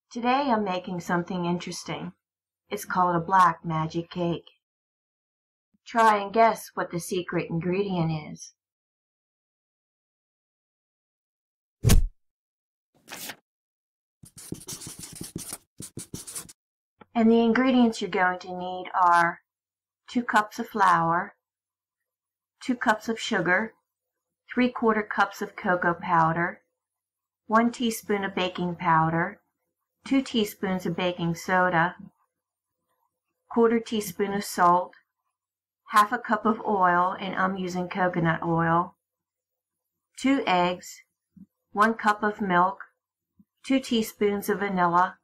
Today I'm making something interesting. It's called a black magic cake. Try and guess what the secret ingredient is. And the ingredients you're going to need are 2 cups of flour, 2 cups of sugar, 3/4 cups of cocoa powder, 1 teaspoon of baking powder, 2 teaspoons of baking soda, 1/4 teaspoon of salt, 1/2 cup of oil, and I'm using coconut oil, 2 eggs, 1 cup of milk, 2 teaspoons of vanilla,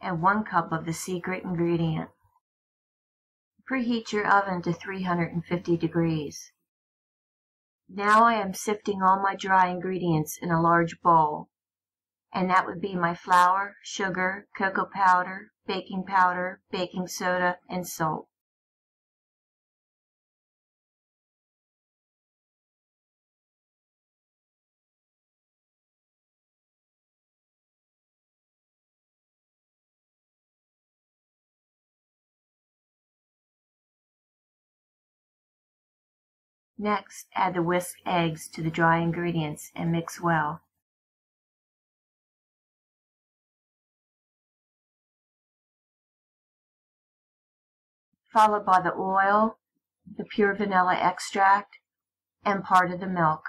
and 1 cup of the secret ingredient. Preheat your oven to 350 degrees. Now I am sifting all my dry ingredients in a large bowl, and that would be my flour, sugar, cocoa powder, baking soda, and salt. Next, add the whisked eggs to the dry ingredients and mix well. Followed by the oil, the pure vanilla extract, and part of the milk.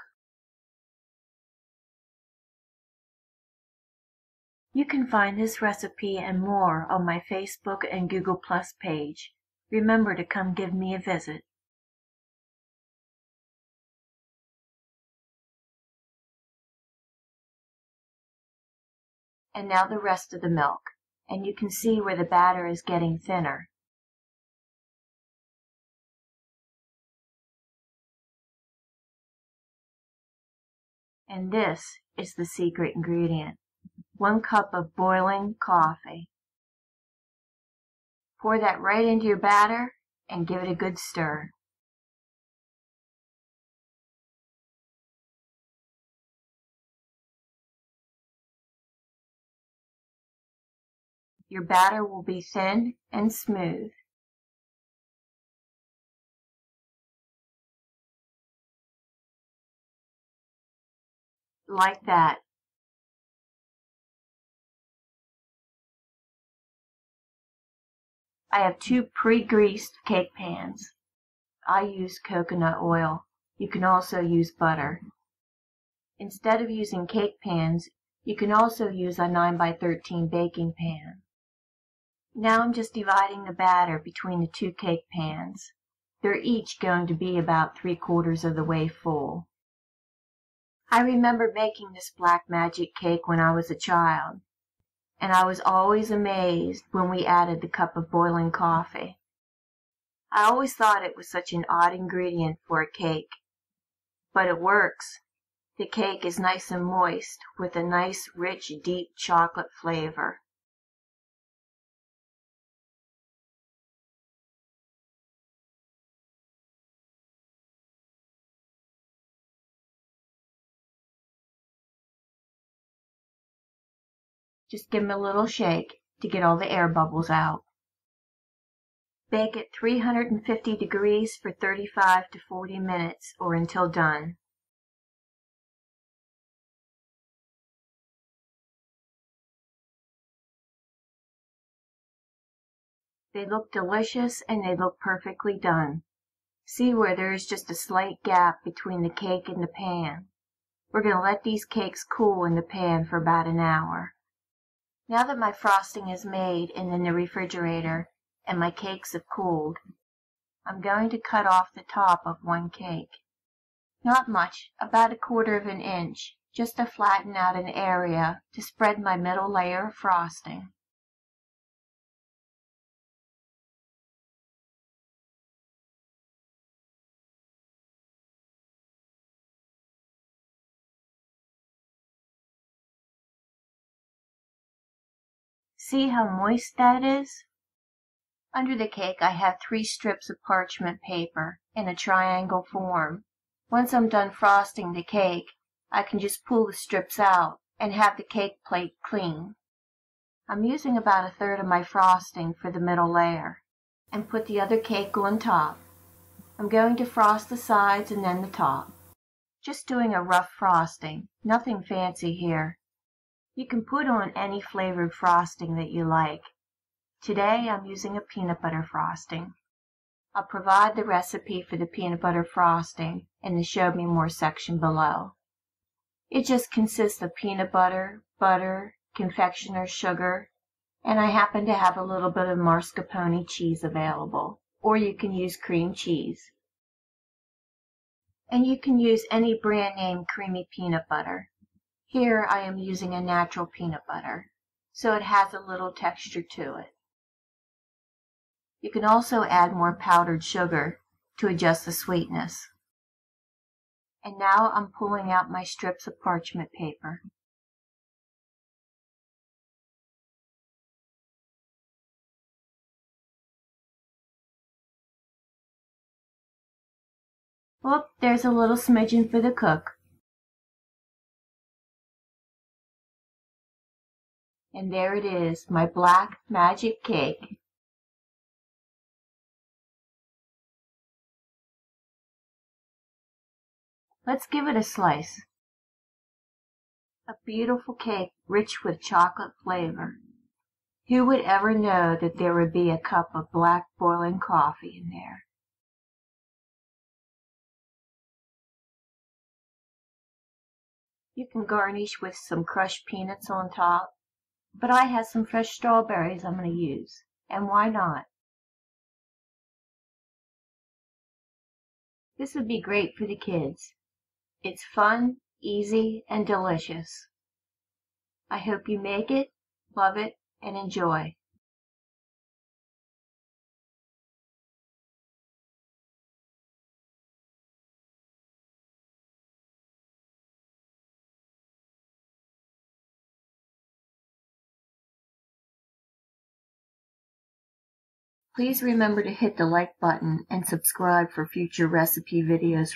You can find this recipe and more on my Facebook and Google Plus page. Remember to come give me a visit. And now the rest of the milk, and you can see where the batter is getting thinner. And this is the secret ingredient: 1 cup of boiling coffee. Pour that right into your batter and give it a good stir. Your batter will be thin and smooth. Like that. I have 2 pre-greased cake pans. I use coconut oil. You can also use butter. Instead of using cake pans, you can also use a 9x13 baking pan. Now I'm just dividing the batter between the 2 cake pans. They're each going to be about 3/4 of the way full. I remember making this black magic cake when I was a child, and I was always amazed when we added the cup of boiling coffee. I always thought it was such an odd ingredient for a cake, but it works. The cake is nice and moist with a nice, rich, deep chocolate flavor. Just give them a little shake to get all the air bubbles out. Bake at 350 degrees for 35 to 40 minutes or until done. They look delicious and they look perfectly done. See where there is just a slight gap between the cake and the pan. We're going to let these cakes cool in the pan for about an hour. Now that my frosting is made and in the refrigerator and my cakes have cooled, I'm going to cut off the top of one cake. Not much, about 1/4 inch, just to flatten out an area to spread my middle layer of frosting. See how moist that is? Under the cake I have 3 strips of parchment paper in a triangle form. Once I'm done frosting the cake, I can just pull the strips out and have the cake plate clean. I'm using about 1/3 of my frosting for the middle layer, and put the other cake on top. I'm going to frost the sides and then the top. Just doing a rough frosting, nothing fancy here. You can put on any flavored frosting that you like. Today I'm using a peanut butter frosting. I'll provide the recipe for the peanut butter frosting in the Show Me More section below. It just consists of peanut butter, butter, confectioner's sugar, and I happen to have a little bit of mascarpone cheese available, or you can use cream cheese. And you can use any brand name creamy peanut butter. Here I am using a natural peanut butter, so it has a little texture to it. You can also add more powdered sugar to adjust the sweetness. And now I'm pulling out my strips of parchment paper. Whoop, there's a little smidgen for the cook. And there it is, my black magic cake. Let's give it a slice. A beautiful cake rich with chocolate flavor. Who would ever know that there would be a cup of black boiling coffee in there? You can garnish with some crushed peanuts on top, but I have some fresh strawberries I'm going to use, and why not? This would be great for the kids. It's fun, easy, and delicious. I hope you make it, love it, and enjoy. Please remember to hit the like button and subscribe for future recipe videos